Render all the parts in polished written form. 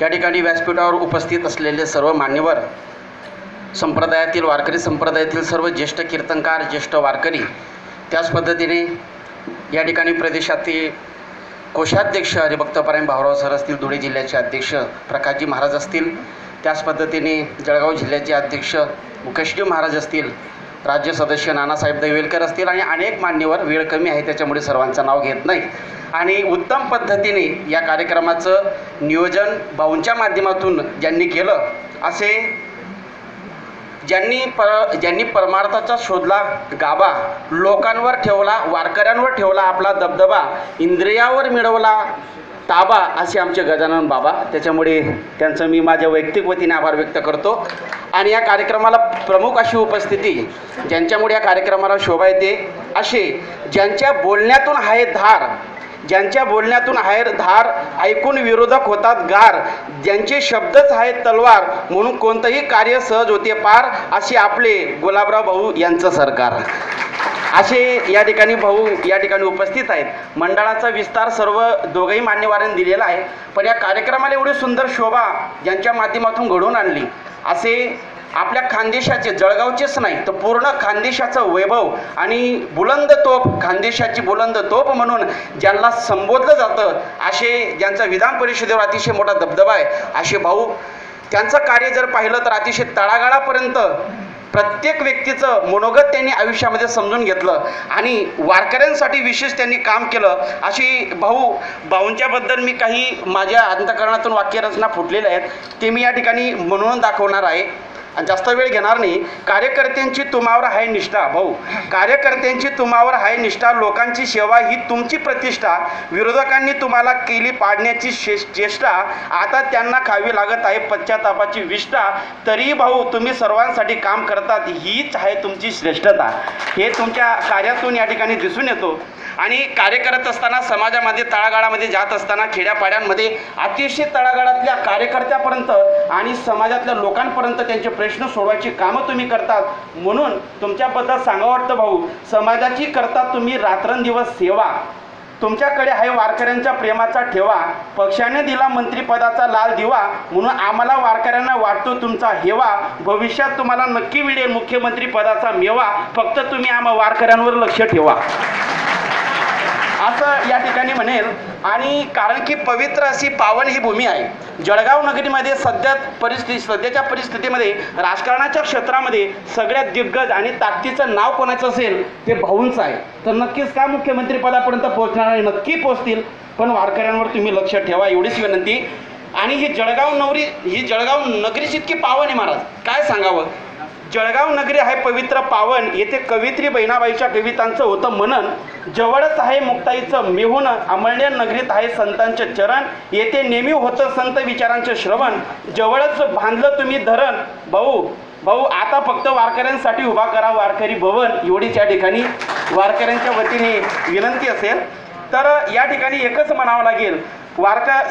या ठिकाणी व्यासपीठावर उपस्थित असलेले सर्व मान्यवर, संप्रदायातील वारकरी संप्रदायातील सर्व ज्येष्ठ कीर्तनकार, ज्येष्ठ वारकरी, त्याच पद्धतीने या ठिकाणी प्रदेशातील कोषाध्यक्ष हरिभक्तपरायण भाऊराव सर असतील, धुळे जिल्ह्याचे अध्यक्ष प्रकाशजी महाराज असतील, त्याच पद्धतीने जळगाव जिल्ह्याचे अध्यक्ष मुकेशजी महाराज असतील, राज्य सदस्य नानासाहेब दैवेलकर असतील आणि अनेक मान्यवर. वेळ कमी आहे त्याच्यामुळे सर्वांचं नाव घेत नाही. आणि उत्तम पद्धतीने या कार्यक्रमाचं नियोजन भाऊंच्या माध्यमातून ज्यांनी केलं, असे ज्यांनी परमार्थाचा शोधला गाभा, लोकांवर ठेवला, वारकऱ्यांवर ठेवला आपला दबदबा, इंद्रियावर मिळवला ताबा, असे आमचे गजानन बाबा. त्याच्यामुळे त्यांचं मी माझ्या वैयक्तिक वतीने आभार व्यक्त करतो. आणि या कार्यक्रमाला प्रमुख अशी उपस्थिती, ज्यांच्यामुळे या कार्यक्रमाला शोभा येते, असे ज्यांच्या बोलण्यातून आहे धार, ज्यांच्या बोलण्यातून आहे धार, ऐकून विरोधक होतात गार, ज्यांचे शब्दच आहेत तलवार, म्हणून कोणतंही कार्य सहज होते पार, असे आपले गुलाबराव भाऊ यांचं सरकार. असे या ठिकाणी भाऊ या ठिकाणी उपस्थित आहेत. मंडळाचा विस्तार सर्व दोघंही मान्यवरांनी दिलेला आहे, पण या कार्यक्रमाला एवढी सुंदर शोभा ज्यांच्या माध्यमातून घडवून आणली, असे आपल्या खानदेशाचे, जळगावचेच नाही तर पूर्ण खानदेशाचं वैभव आणि बुलंद तोप, खानदेशाची बुलंद तोप म्हणून ज्यांना संबोधलं जातं, असे ज्यांचा विधान परिषदेवर अतिशय मोठा दबदबा आहे, असे भाऊ. त्यांचं कार्य जर पाहिलं तर अतिशय तळागाळापर्यंत प्रत्येक व्यक्तीचं मनोगत त्यांनी आयुष्यामध्ये समजून घेतलं आणि वारकऱ्यांसाठी विशेष त्यांनी काम केलं. अशी भाऊंच्याबद्दल मी काही माझ्या अंतःकरणातून वाक्यरचना फुटलेल्या आहेत, ते मी या ठिकाणी म्हणून दाखवणार आहे. आणि जास्त वेळ घेणार नाही. कार्यकर्त्यांची तुम्हावर आहे निष्ठा भाऊ, कार्यकर्त्यांची तुम्हावर आहे निष्ठा, लोकांची सेवा ही तुमची प्रतिष्ठा, विरोधकांनी तुम्हाला केली पाडण्याची चेष्टा, आता त्यांना खावी लागत आहे पश्चातापाची विष्ठा, तरी भाऊ तुम्ही सर्वांसाठी काम करतात, हीच आहे तुमची श्रेष्ठता. हे तुमच्या कार्यातून या ठिकाणी दिसून येतो. आणि कार्य करत असताना, समाजामध्ये तळागाळामध्ये जात असताना, खेड्यापाड्यांमध्ये अतिशय तळागाळातल्या कार्यकर्त्यापर्यंत आणि समाजातल्या लोकांपर्यंत त्यांचे प्रश्न सोडवायची कामं तुम्ही करतात. म्हणून तुमच्याबद्दल सांगावं वाटतं भाऊ, समाजाची करता तुम्ही रात्रंदिवस सेवा, तुमच्याकडे आहे वारकऱ्यांच्या प्रेमाचा ठेवा, पक्षाने दिला मंत्रिपदाचा लाल दिवा, म्हणून आम्हाला वारकऱ्यांना वाटतो तुमचा हेवा, भविष्यात तुम्हाला नक्की मिळेल मुख्यमंत्री पदाचा मेवा, फक्त तुम्ही आम्हा वारकऱ्यांवर लक्ष ठेवा, असं या ठिकाणी म्हणेल. आणि कारण की पवित्र अशी पावन ही भूमी आहे जळगाव नगरीमध्ये. सध्याच्या परिस्थितीमध्ये राजकारणाच्या क्षेत्रामध्ये सगळ्यात दिग्गज आणि ताकदीचं नाव कोणाचं असेल ते भाऊंचं आहे. तर नक्कीच का मुख्यमंत्री पदापर्यंत पोहोचणार आहे, नक्की पोहोचतील, पण वारकऱ्यांवर तुम्ही लक्ष ठेवा, एवढीच विनंती. आणि ही जळगाव नगरीच इतकी पावन आहे महाराज, काय सांगावं. जळगाव नगरी आहे पवित्र पावन, येथे कवित्री बहिणाबाईच्या कवितांचं होतं मनन, जवळच आहे मुक्ताईचं मेहुण, अमळनेर नगरीत आहे संतांचे चरण, येथे नेहमी होतं संत विचारांचे श्रवण, जवळच बांधलं तुम्ही धरण. भाऊ आता फक्त वारकऱ्यांसाठी उभा करा वारकरी भवन, एवढीच या ठिकाणी वारकऱ्यांच्या वतीने विनंती असेल. तर या ठिकाणी एकच म्हणावं लागेल,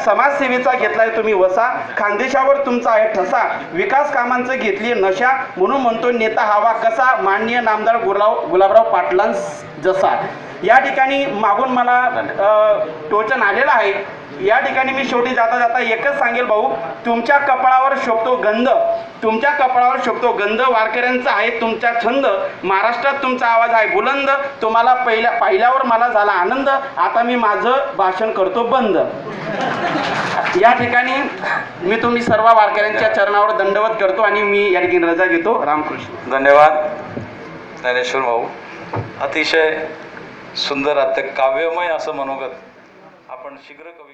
समाजसेवेचा घेतलाय तुम्ही वसा, खानदेशावर तुमचा आहे ठसा, विकास कामांचं घेतली नशा, म्हणून म्हणतो नेता हवा कसा, माननीय नामदार गुलाबराव पाटलां जसा. या ठिकाणी मागून मला टोचन आलेलं आहे. या ठिकाणी मी शेवटी जाता जाता एकच सांगेल भाऊ, तुमच्या कपाळावर शोभतो गंध, तुमच्या कपाळावर शोभतो गंध, वारकऱ्यांचा आहे तुमचा छंद, महाराष्ट्रात तुमचा आवाज आहे बुलंद, तुम्हाला पाहिल्यावर मला झाला आनंद, आता मी माझं भाषण करतो बंद. या ठिकाणी मी तुम्ही सर्व वारकऱ्यांच्या चरणावर दंडवत करतो आणि मी या ठिकाणी रजा घेतो. रामकृष्ण. धन्यवाद ज्ञानेश्वर भाऊ. अतिशय सुंदर काव्यमय असं मनोगत आपण शीघ्र कवी